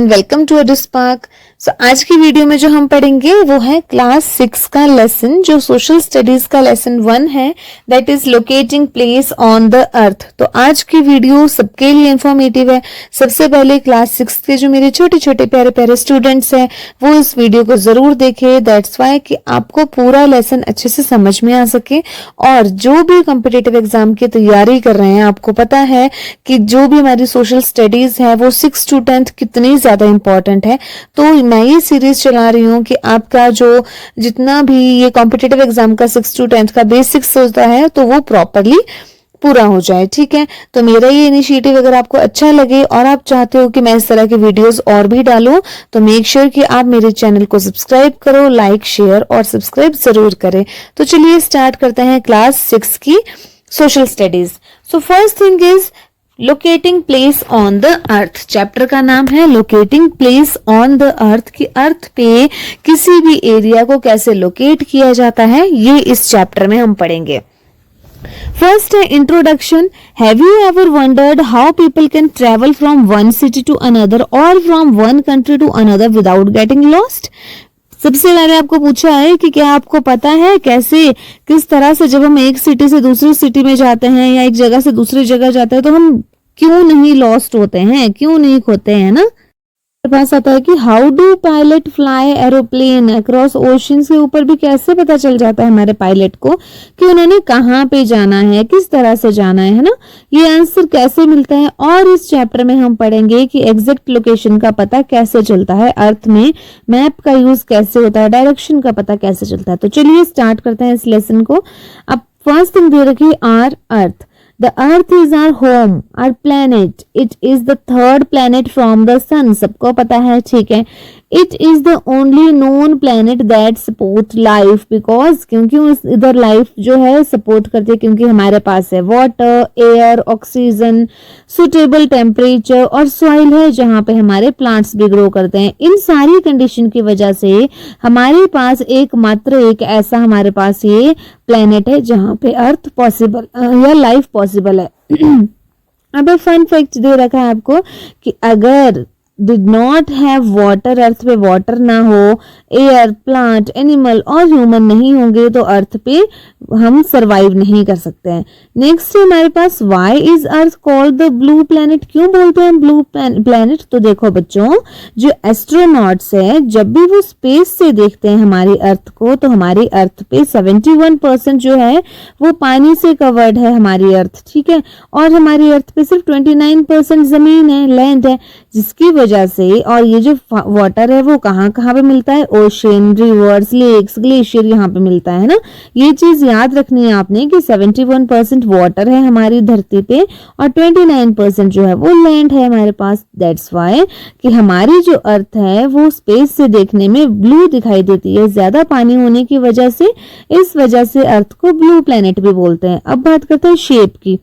And welcome to अडू spark. So आज की वीडियो में जो हम पढ़ेंगे वो है क्लास 6 का लेसन जो सोशल स्टडीज का लेसन 1 है, that is locating place on the earth. तो आज की वीडियो सबके लिए इंफॉर्मेटिव है। सबसे पहले क्लास 6 के जो मेरे छोटे छोटे प्यारे प्यारे स्टूडेंट्स हैं वो इस वीडियो को जरूर देखें, दैट्स वाई कि आपको पूरा लेसन अच्छे से समझ में आ सके। और जो भी कॉम्पिटिटिव एग्जाम की तैयारी कर रहे हैं, आपको पता है कि जो भी हमारी सोशल स्टडीज है वो 6 to 10 कितनी ज्यादा इंपॉर्टेंट है। तो मैं ये सीरीज चला रही हूँ कि आपका जो जितना भी ये कॉम्पिटिटिव एग्जाम का 6 to 10 का बेसिक्स होता है तो वो प्रॉपरली पूरा हो जाए। ठीक है, तो मेरा ये इनिशिएटिव अगर आपको अच्छा लगे और आप चाहते हो कि मैं इस तरह के वीडियोस और भी डालूं तो मेक श्योर कि आप मेरे चैनल को सब्सक्राइब करो, लाइक शेयर और सब्सक्राइब जरूर करें। तो चलिए स्टार्ट करते हैं क्लास 6 की social studies. So first thing is locating place on the earth. Chapter का नाम है locating place on the earth, कि अर्थ पे किसी भी एरिया को कैसे लोकेट किया जाता है, ये इस चैप्टर में हम पढ़ेंगे। फर्स्ट है introduction. Have you ever wondered how people can travel from one city to another और from one country to another without getting lost? सबसे पहले आपको पूछा है कि क्या आपको पता है कैसे किस तरह से जब हम एक सिटी से दूसरी सिटी में जाते हैं या एक जगह से दूसरी जगह जाते हैं तो हम क्यों नहीं लॉस्ट होते हैं, क्यों नहीं खोते हैं ना। मेरे पास आता है कि how do pilot fly aeroplane across ocean, के ऊपर भी कैसे पता चल जाता है हमारे पायलट को कि उन्होंने कहाँ पे जाना है, किस तरह से जाना है ना। ये आंसर कैसे मिलता है और इस चैप्टर में हम पढ़ेंगे कि एग्जैक्ट लोकेशन का पता कैसे चलता है, अर्थ में मैप का यूज कैसे होता है, डायरेक्शन का पता कैसे चलता है। तो चलिए स्टार्ट करते हैं इस लेसन को। अब फर्स्ट थिंग दे रखी are earth. The earth is our home, our planet. It is the third planet from the sun. सबको पता है, ठीक है। It is the only known planet that support life because क्योंकि इधर लाइफ जो है सपोर्ट करती है, क्योंकि हमारे पास है water, air, oxygen, suitable temperature और सॉइल है जहाँ पे हमारे प्लांट्स भी ग्रो करते हैं। इन सारी कंडीशन की वजह से हमारे पास एकमात्र एक ऐसा हमारे पास ये प्लेनेट है जहाँ पे अर्थ पॉसिबल या लाइफ पॉसिबल है। अब फन फैक्ट दे रखा है आपको कि अगर डिड नॉट हैव वाटर, अर्थ पे वाटर ना हो, एयर, प्लांट, एनिमल और ह्यूमन नहीं होंगे तो अर्थ पे हम सरवाइव नहीं कर सकते हैं। नेक्स्ट है हमारे पास why is earth called the blue planet, क्यों बोलते हैं ब्लू प्लैनेट? तो देखो बच्चों, जो एस्ट्रोनॉट्स है जब भी वो स्पेस से देखते हैं हमारी अर्थ को तो हमारी अर्थ पे 71% जो है वो पानी से कवर्ड है हमारी अर्थ, ठीक है। और हमारी अर्थ पे सिर्फ 29% जमीन है, लैंड है, जिसकी वजह से और ये जो वाटर है वो कहाँ कहाँ पे मिलता है, ओशन, रिवर्स, लेक्स, ग्लेशियर यहाँ पे मिलता है ना। ये चीज याद रखनी है आपने कि 71% वाटर है हमारी धरती पे और 29% जो है वो लैंड है हमारे पास। दैट्स वाई कि हमारी जो अर्थ है वो स्पेस से देखने में ब्लू दिखाई देती है, ज्यादा पानी होने की वजह से। इस वजह से अर्थ को ब्लू प्लेनेट भी बोलते हैं। अब बात करते हैं शेप की।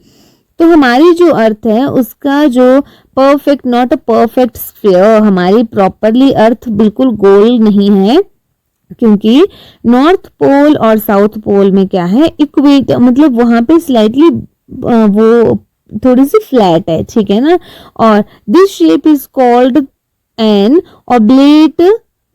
तो हमारी जो अर्थ है उसका जो perfect, not a perfect sphere, हमारी प्रॉपरली अर्थ बिल्कुल गोल नहीं है, क्योंकि नॉर्थ पोल और साउथ पोल में क्या है, इक्वेटर, मतलब वहां पे स्लाइटली वो थोड़ी सी फ्लैट है, ठीक है ना। और this shape is called an oblate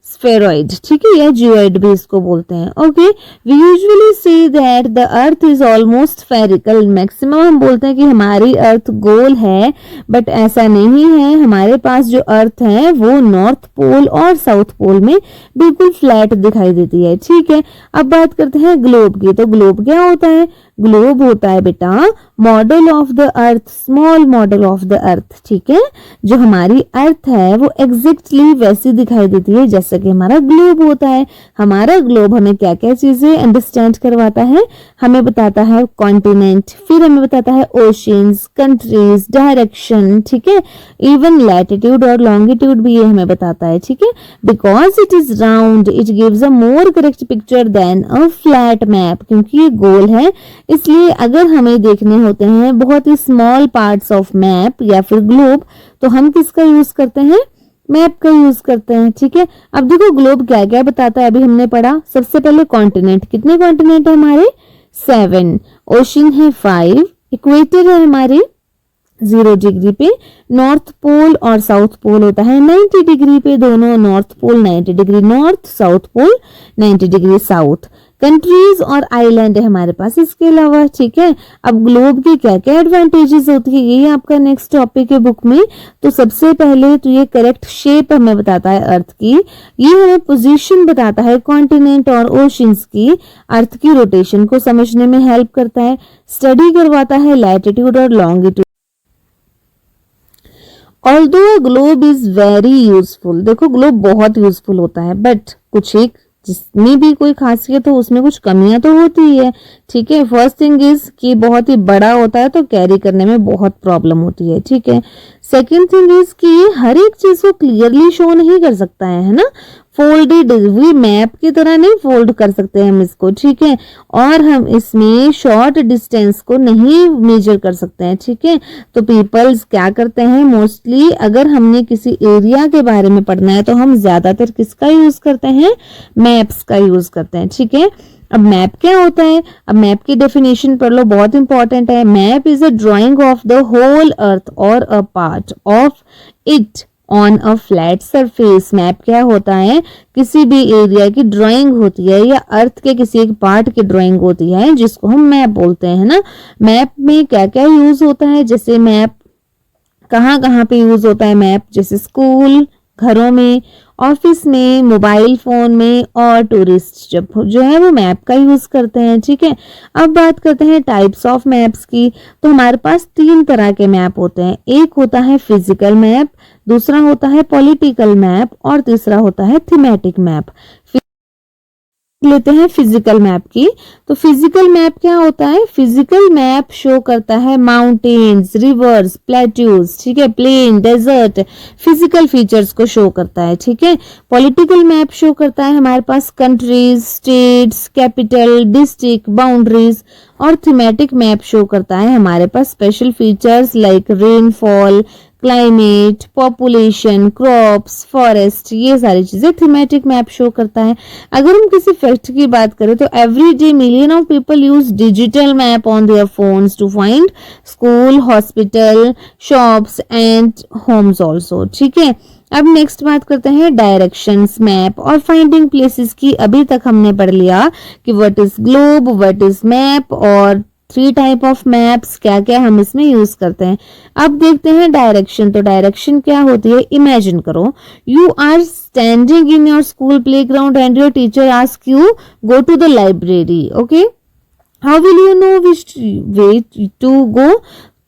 spheroid, ठीक है, या जियोइड भी इसको बोलते हैं। Okay, we usually say that the earth is almost spherical. Maximum हम बोलते हैं कि हमारी अर्थ गोल है, बट ऐसा नहीं है। हमारे पास जो अर्थ है वो नॉर्थ पोल और साउथ पोल में बिल्कुल फ्लैट दिखाई देती है, ठीक है। अब बात करते हैं ग्लोब की। तो ग्लोब क्या होता है? ग्लोब होता है बेटा model of the earth, small model of the earth, ठीक है। जो हमारी अर्थ है वो एग्जैक्टली वैसी दिखाई देती है जैसे कि हमारा ग्लोब होता है। हमारा ग्लोब हमें क्या क्या चीजें अंडरस्टैंड करवाता है, हमें बताता है कॉन्टिनेंट, फिर हमें बताता है ओशंस, कंट्रीज, डायरेक्शन, ठीक है, इवन लैटिट्यूड और लॉन्गिट्यूड भी ये हमें बताता है, ठीक है। Because it is round it gives a more correct picture then a flat map, क्योंकि ये गोल है इसलिए अगर हमें देखने होते हैं बहुत ही स्मॉल पार्ट्स ऑफ मैप या फिर ग्लोब तो हम किसका यूज करते हैं? मैप का यूज करते हैं, ठीक है। अब देखो ग्लोब क्या क्या बताता है, अभी हमने पढ़ा। सबसे पहले कॉन्टिनेंट, कितने कॉन्टिनेंट है हमारे? 7, ओशन है 5, इक्वेटर है हमारे 0 डिग्री पे, नॉर्थ पोल और साउथ पोल होता है 90 डिग्री पे, दोनों north pole 90 degree north, south pole 90 degree south. Countries और आइलैंड है हमारे पास इसके अलावा, ठीक है। अब ग्लोब की क्या क्या एडवांटेजेस होती है, यही आपका नेक्स्ट टॉपिक है बुक में। तो सबसे पहले तो ये करेक्ट शेप हमें बताता है अर्थ की, ये हमें पोजीशन बताता है कॉन्टिनेंट और ओशंस की, अर्थ की रोटेशन को समझने में हेल्प करता है, स्टडी करवाता है लैटिट्यूड और longitude. Although globe is very useful, देखो ग्लोब बहुत यूजफुल होता है, बट कुछ एक जिसमें भी कोई खासियत हो उसमें कुछ कमियां तो होती है, ठीक है। फर्स्ट थिंग इज कि बहुत ही बड़ा होता है तो कैरी करने में बहुत प्रॉब्लम होती है, ठीक है। सेकेंड थिंग इज कि ये हर एक चीज को क्लियरली शो नहीं कर सकता है ना, फोल्डेड, वी मैप की तरह नहीं फोल्ड कर सकते हम इसको, ठीक है। और हम इसमें शॉर्ट डिस्टेंस को नहीं मेजर कर सकते हैं, ठीक है। तो पीपल्स क्या करते हैं मोस्टली, अगर हमने किसी एरिया के बारे में पढ़ना है तो हम ज्यादातर किसका यूज करते हैं, मैप्स का यूज करते हैं, ठीक है। अब मैप क्या होता है, अब मैप की डेफिनेशन पढ़ लो, बहुत इंपॉर्टेंट है। Map is a drawing of the whole earth और a part of it on a flat surface. Map क्या होता है, किसी भी एरिया की ड्राइंग होती है या अर्थ के किसी एक पार्ट की ड्राइंग होती है जिसको हम मैप बोलते हैं ना। मैप में क्या क्या यूज होता है, जैसे मैप कहाँ कहाँ पे यूज होता है मैप, जैसे स्कूल, घरों में, ऑफिस में, मोबाइल फोन में, और टूरिस्ट जब जो है वो मैप का यूज करते हैं, ठीक है। अब बात करते हैं टाइप्स ऑफ मैप्स की। तो हमारे पास 3 तरह के मैप होते हैं, एक होता है फिजिकल मैप, दूसरा होता है पॉलिटिकल मैप, और तीसरा होता है थीमेटिक मैप। लेते हैं फिजिकल मैप की। तो फिजिकल मैप क्या होता है, फिजिकल मैप शो करता है माउंटेन्स, रिवर्स, प्लेट्यूज, ठीक है, प्लेन, डेजर्ट, फिजिकल फीचर्स को शो करता है, ठीक है। पॉलिटिकल मैप शो करता है हमारे पास countries, states, capital, district, boundaries. और थीमेटिक मैप शो करता है हमारे पास special features like rainfall, climate, population, crops, forest, ये सारी चीजें थीमेटिक मैप शो करता है। अगर हम किसी फैक्ट की बात करें तो every day million of people use digital map on their phones to find school, hospital, shops and homes also, ठीक है। अब नेक्स्ट बात करते हैं डायरेक्शंस मैप और फाइंडिंग प्लेसेस की। अभी तक हमने पढ़ लिया कि what is globe, what is map, और 3 टाइप ऑफ मैप्स क्या क्या हम इसमें यूज करते हैं। अब देखते हैं डायरेक्शन। तो डायरेक्शन क्या होती है, इमेजिन करो you are standing in your school playground and your teacher ask you go to the library, okay, how will you know which way to go.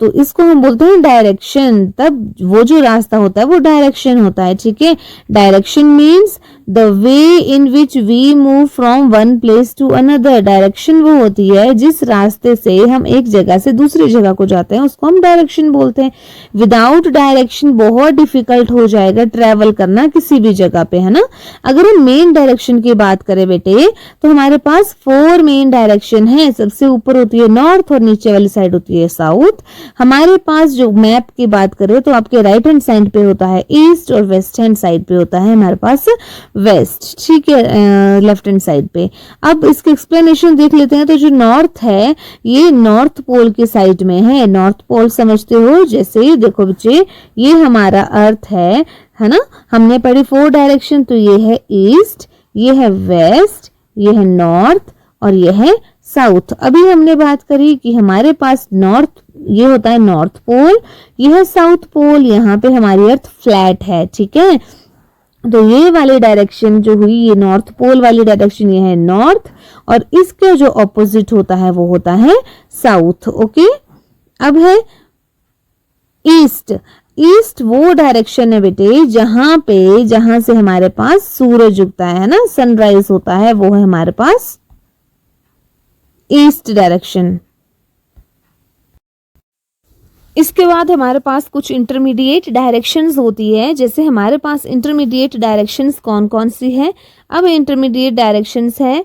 तो इसको हम बोलते हैं डायरेक्शन। तब वो जो रास्ता होता है वो डायरेक्शन होता है, ठीक है। Direction means the way in which we move from one place to another. Direction वो होती है जिस रास्ते से हम एक जगह से दूसरी जगह को जाते हैं, उसको हम डायरेक्शन बोलते हैं। विदाउट डायरेक्शन बहुत डिफिकल्ट हो जाएगा ट्रेवल करना किसी भी जगह पे, है ना। अगर हम मेन डायरेक्शन की बात करें बेटे तो हमारे पास 4 मेन डायरेक्शन है। सबसे ऊपर होती है नॉर्थ और नीचे वाली साइड होती है साउथ। हमारे पास जो मैप की बात करें तो आपके राइट हैंड साइड पे होता है ईस्ट और वेस्ट हैंड साइड पे होता है हमारे पास वेस्ट, ठीक है, लेफ्ट हैंड साइड पे। अब इसके एक्सप्लेनेशन देख लेते हैं। तो जो नॉर्थ है ये नॉर्थ पोल के साइड में है। नॉर्थ पोल समझते हो, जैसे देखो बच्चे ये हमारा अर्थ है ना। हमने पढ़ी 4 डायरेक्शन, तो ये है ईस्ट, ये है वेस्ट, ये है नॉर्थ और ये है साउथ। अभी हमने बात करी कि हमारे पास नॉर्थ ये होता है नॉर्थ पोल, ये है साउथ पोल, यहाँ पे हमारी अर्थ फ्लैट है, ठीक है। तो ये वाली डायरेक्शन जो हुई ये नॉर्थ पोल वाली डायरेक्शन, ये है नॉर्थ, और इसके जो ऑपोजिट होता है वो होता है साउथ, ओके। अब है ईस्ट। ईस्ट वो डायरेक्शन है बेटे जहां से हमारे पास सूरज उगता है ना, सनराइज होता है, वो है हमारे पास ईस्ट डायरेक्शन। इसके बाद हमारे पास कुछ इंटरमीडिएट डायरेक्शंस होती है। जैसे हमारे पास इंटरमीडिएट डायरेक्शंस कौन कौन सी है। अब इंटरमीडिएट डायरेक्शंस है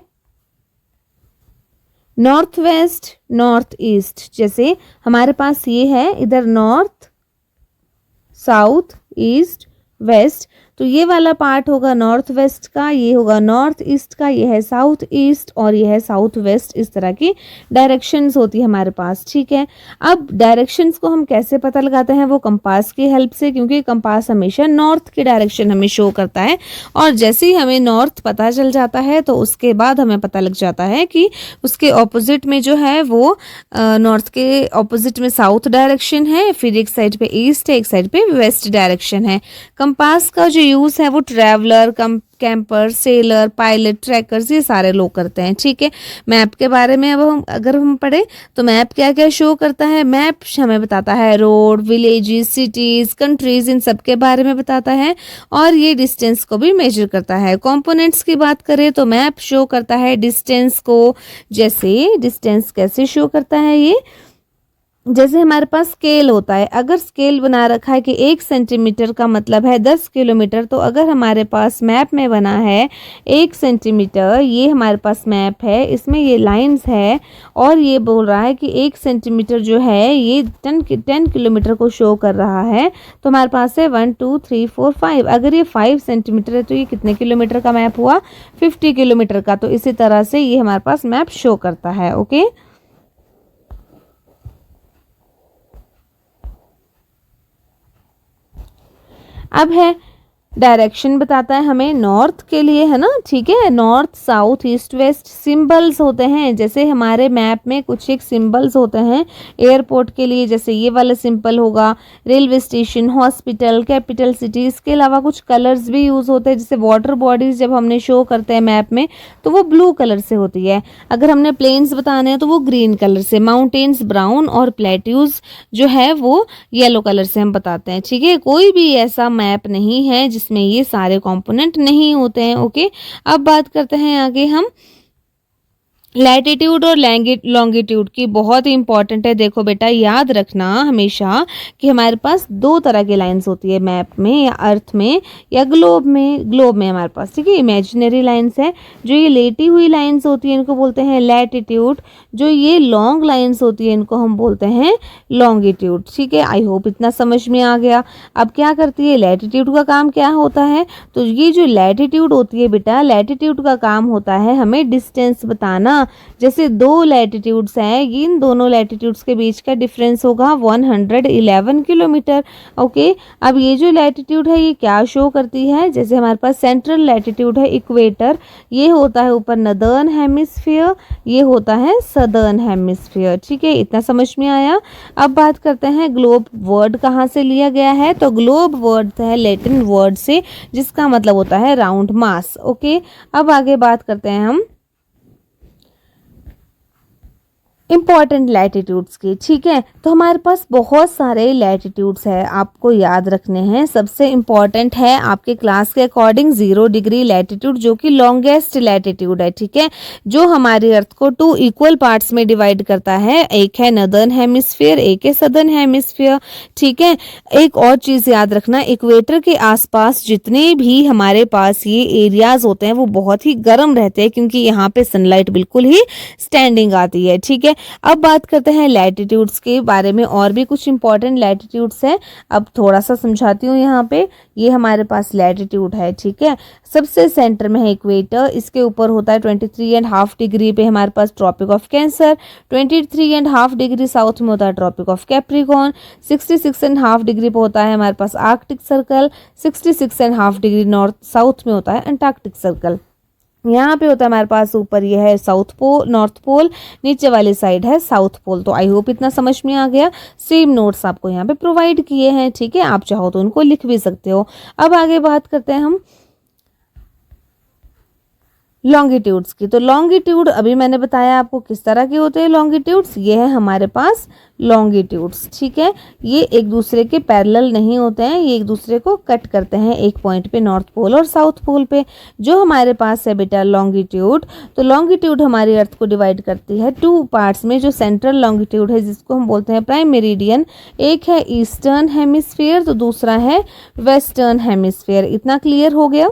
नॉर्थ वेस्ट, नॉर्थ ईस्ट। जैसे हमारे पास ये है इधर नॉर्थ, साउथ, ईस्ट, वेस्ट। तो ये वाला पार्ट होगा नॉर्थ वेस्ट का, ये होगा नॉर्थ ईस्ट का, ये है साउथ ईस्ट और ये है साउथ वेस्ट। इस तरह की डायरेक्शंस होती है हमारे पास, ठीक है। अब डायरेक्शंस को हम कैसे पता लगाते हैं, वो कंपास की हेल्प से, क्योंकि कंपास हमेशा नॉर्थ की डायरेक्शन हमें शो करता है। और जैसे ही हमें नॉर्थ पता चल जाता है तो उसके बाद हमें पता लग जाता है कि उसके ऑपोजिट में जो है वो नॉर्थ के ऑपोजिट में साउथ डायरेक्शन है, फिर एक साइड पे ईस्ट है, एक साइड पे वेस्ट डायरेक्शन है। कंपास का जो यूज़ है वो traveller, camper, sailor, pilot, trekkers, ये सारे लोग करते हैं, ठीक है। मैप के बारे में अब अगर हम पढ़े तो मैप क्या क्या शो करता है, मैप हमें बताता है रोड, विलेजेस, सिटीज, कंट्रीज, इन सब के बारे में बताता है और ये डिस्टेंस को भी मेजर करता है। कंपोनेंट्स की बात करें तो मैप शो करता है डिस्टेंस को, जैसे डिस्टेंस कैसे शो करता है ये, जैसे हमारे पास स्केल होता है, अगर स्केल बना रखा है कि 1 सेंटीमीटर का मतलब है 10 किलोमीटर, तो अगर हमारे पास मैप में बना है 1 सेंटीमीटर, ये हमारे पास मैप है, इसमें ये लाइंस है और ये बोल रहा है कि 1 सेंटीमीटर जो है ये 10 किलोमीटर को शो कर रहा है, तो हमारे पास है 1 2 3 4 5। अगर ये 5 सेंटीमीटर है तो ये कितने किलोमीटर का मैप हुआ, 50 किलोमीटर का। तो इसी तरह से ये हमारे पास मैप शो करता है, ओके। अब है डायरेक्शन बताता है हमें नॉर्थ के लिए, है ना, ठीक है। North, south, east, west symbols होते हैं, जैसे हमारे मैप में कुछ एक सिंबल्स होते हैं एयरपोर्ट के लिए, जैसे ये वाला सिंबल होगा, railway station, hospital, capital city. इसके अलावा कुछ कलर्स भी यूज़ होते हैं, जैसे वाटर बॉडीज जब हमने शो करते हैं मैप में तो वो ब्लू कलर से होती है, अगर हमने प्लेन्स बताने हैं तो वो ग्रीन कलर से, माउंटेन्स ब्राउन और प्लेट्यूज जो है वो येलो कलर से हम बताते हैं, ठीक है। कोई भी ऐसा मैप नहीं है जिसमें ये सारे कंपोनेंट नहीं होते हैं, ओके। अब बात करते हैं आगे हम लैटिट्यूड और लॉन्गिट्यूड की, बहुत ही इंपॉर्टेंट है। देखो बेटा, याद रखना हमेशा कि हमारे पास दो तरह की लाइंस होती है मैप में या अर्थ में या ग्लोब में हमारे पास, ठीक है, इमेजिनरी लाइंस है। जो ये लेटी हुई लाइंस होती है इनको बोलते हैं लैटिट्यूड, जो ये लॉन्ग लाइंस होती है इनको हम बोलते हैं लॉन्गिट्यूड, ठीक है। आई होप इतना समझ में आ गया। अब क्या करती है लैटिट्यूड का काम, क्या होता है, तो ये जो लैटिट्यूड होती है बेटा, लैटिट्यूड का काम होता है हमें डिस्टेंस बताना। जैसे दो लैटिट्यूड्स हैं, इन दोनों लैटिट्यूड्स के बीच का डिफरेंस होगा 111 किलोमीटर, ओके। अब ये जो लैटिट्यूड है ये क्या शो करती है, जैसे हमारे पास सेंट्रल लैटिट्यूड है इक्वेटर, ये होता है ऊपर नदर्न हेमिस्फीयर, ये होता है सदर्न हेमिस्फीयर, ठीक है। इतना समझ में आया। अब बात करते हैं ग्लोब वर्ड कहाँ से लिया गया है, तो ग्लोब वर्ड है लैटिन वर्ड से जिसका मतलब होता है राउंड मास, ओके। अब आगे बात करते हैं हम इम्पॉर्टेंट लैटिट्यूड्स की, ठीक है। तो हमारे पास बहुत सारे लैटिट्यूड्स है, आपको याद रखने हैं। सबसे इम्पॉर्टेंट है आपके क्लास के अकॉर्डिंग 0 डिग्री लैटिट्यूड, जो कि लॉन्गेस्ट लैटिट्यूड है, ठीक है, जो हमारी अर्थ को 2 इक्वल पार्ट्स में डिवाइड करता है। एक है नदर्न हेमिस्फीयर, एक है सदर्न हेमिस्फीयर, ठीक है। एक और चीज़ याद रखना, इक्वेटर के आसपास जितने भी हमारे पास ये एरियाज होते हैं वो बहुत ही गर्म रहते हैं, क्योंकि यहाँ पे सनलाइट बिल्कुल ही स्टैंडिंग आती है, ठीक है। अब बात करते हैं लैटिट्यूड्स के बारे में, और भी कुछ इंपॉर्टेंट लैटिट्यूड्स हैं। अब थोड़ा सा समझाती हूँ। यहाँ पे ये हमारे पास लैटिट्यूड है, ठीक है। सबसे सेंटर में है इक्वेटर, इसके ऊपर होता है 23.5 डिग्री पे हमारे पास tropic of cancer, 23.5 degree south में होता है ट्रॉपिक ऑफ कैप्रिकॉर्न, 66.5 डिग्री पे होता है हमारे पास arctic circle, 66.5 degree north south में होता है अंटार्कटिक सर्कल। यहाँ पे होता है हमारे पास ऊपर ये है साउथ पोल, नॉर्थ पोल, नीचे वाली साइड है साउथ पोल। तो आई होप इतना समझ में आ गया। सेम नोट्स आपको यहाँ पे प्रोवाइड किए हैं, ठीक है, आप चाहो तो उनको लिख भी सकते हो। अब आगे बात करते हैं हम लॉन्गिट्यूड्स की। तो लॉन्गिट्यूड अभी मैंने बताया आपको किस तरह के होते हैं लॉन्गिट्यूड्स। ये है हमारे पास लॉन्गिट्यूड्स, ठीक है। ये एक दूसरे के पैरेलल नहीं होते हैं, ये एक दूसरे को कट करते हैं एक पॉइंट पे, नॉर्थ पोल और साउथ पोल पे। जो हमारे पास है बेटा लॉन्गिट्यूड, तो लॉन्गिट्यूड हमारी अर्थ को डिवाइड करती है 2 पार्ट्स में। जो सेंट्रल लॉन्गिट्यूड है जिसको हम बोलते हैं प्राइम मेरिडियन, एक है ईस्टर्न हेमिस्फीयर तो दूसरा है वेस्टर्न हेमिस्फीयर। इतना क्लियर हो गया।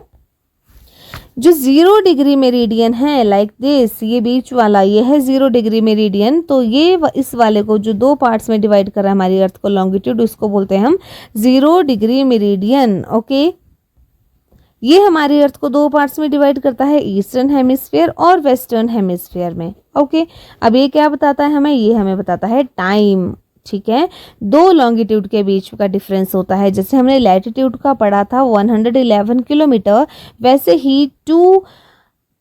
जो 0 डिग्री मेरिडियन है लाइक दिस, ये बीच वाला ये है 0 डिग्री मेरिडियन, तो ये इस वाले को जो 2 पार्ट्स में डिवाइड कर रहा है हमारी अर्थ को लॉन्गिट्यूड, उसको बोलते हैं हम 0 डिग्री मेरिडियन, ओके। ये हमारी अर्थ को दो पार्ट्स में डिवाइड करता है, ईस्टर्न हेमिस्फीयर और वेस्टर्न हेमिस्फीयर में। ओके, अब ये क्या बताता है हमें, ये हमें बताता है टाइम। ठीक है, दो लॉन्गिट्यूड के बीच का डिफरेंस होता है, जैसे हमने लैटिट्यूड का पढ़ा था 111 किलोमीटर, वैसे ही टू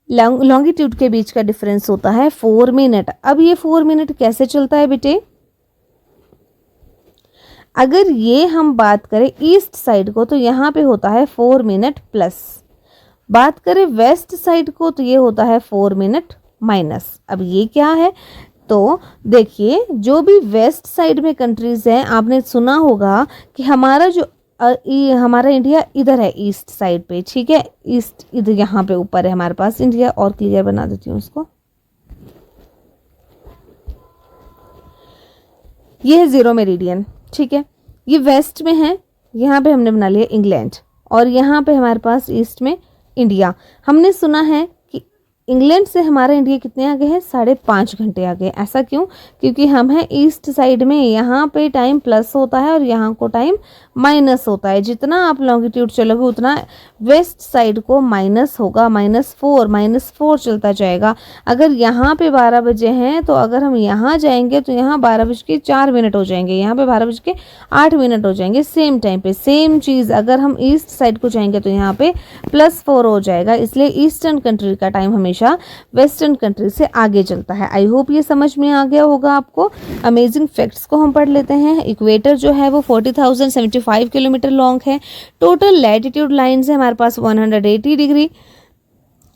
लॉन्गिट्यूड के बीच का डिफरेंस होता है 4 मिनट। अब ये 4 मिनट कैसे चलता है बेटे, अगर ये हम बात करें ईस्ट साइड को तो यहाँ पे होता है 4 मिनट प्लस, बात करें वेस्ट साइड को तो ये होता है 4 मिनट माइनस। अब ये क्या है, तो देखिए जो भी वेस्ट साइड में कंट्रीज हैं, आपने सुना होगा कि हमारा जो हमारा इंडिया इधर है ईस्ट साइड पे। ठीक है, ईस्ट इधर यहाँ पे ऊपर है हमारे पास इंडिया, और क्लियर बना देती हूँ उसको। ये है जीरो मेरिडियन। ठीक है, ये वेस्ट में है, यहाँ पे हमने बना लिया इंग्लैंड, और यहाँ पे हमारे पास ईस्ट में इंडिया। हमने सुना है कि इंग्लैंड से हमारा इंडिया कितने आगे है, 5.5 घंटे आगे। ऐसा क्यों, क्योंकि हम हैं ईस्ट साइड में, यहाँ पे टाइम प्लस होता है और यहाँ को टाइम माइनस होता है। जितना आप लॉन्गिट्यूड चलोगे उतना वेस्ट साइड को माइनस होगा, -4 चलता जाएगा। अगर यहाँ पे 12 बजे हैं तो अगर हम यहाँ जाएंगे तो यहाँ 12:04 हो जाएंगे, यहाँ पे 12:08 हो जाएंगे सेम टाइम पे। सेम चीज़ अगर हम ईस्ट साइड को जाएंगे तो यहाँ पे +4 हो जाएगा। इसलिए ईस्टर्न कंट्री का टाइम हमेशा वेस्टर्न कंट्री से आगे चलता है। आई होप ये समझ में आ गया होगा आपको। अमेजिंग फैक्ट्स को हम पढ़ लेते हैं। इक्वेटर जो है वो 40,075 किलोमीटर लॉन्ग है। टोटल लैटिट्यूड लाइन्स है हमारे पास 180 डिग्री,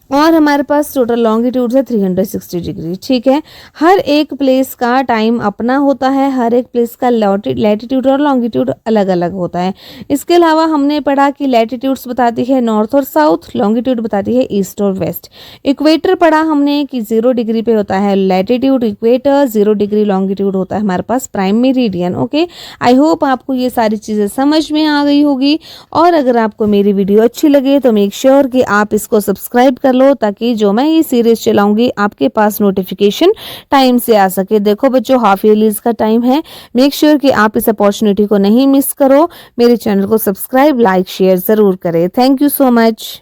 और हमारे पास टोटल लॉन्गिट्यूड है 360 डिग्री। ठीक है, हर एक प्लेस का टाइम अपना होता है, हर एक प्लेस का लैटिट्यूड और लॉन्गिट्यूड अलग अलग होता है। इसके अलावा हमने पढ़ा कि लैटिट्यूड्स बताती है नॉर्थ और साउथ, लॉन्गिट्यूड बताती है ईस्ट और वेस्ट। इक्वेटर पढ़ा हमने कि 0 डिग्री पे होता है लैटिट्यूड इक्वेटर, 0 डिग्री लॉन्गिट्यूड होता है हमारे पास prime meridian. Okay, I hope आपको ये सारी चीज़ें समझ में आ गई होगी, और अगर आपको मेरी वीडियो अच्छी लगे तो मेक श्योर कि आप इसको सब्सक्राइब कर लो, ताकि जो मैं ये सीरीज चलाऊंगी आपके पास नोटिफिकेशन टाइम से आ सके। देखो बच्चों, हाफ ईयरलीज का टाइम है, मेक श्योर कि आप इस अपॉर्चुनिटी को नहीं मिस करो। मेरे चैनल को सब्सक्राइब, लाइक, शेयर जरूर करें। Thank you so much.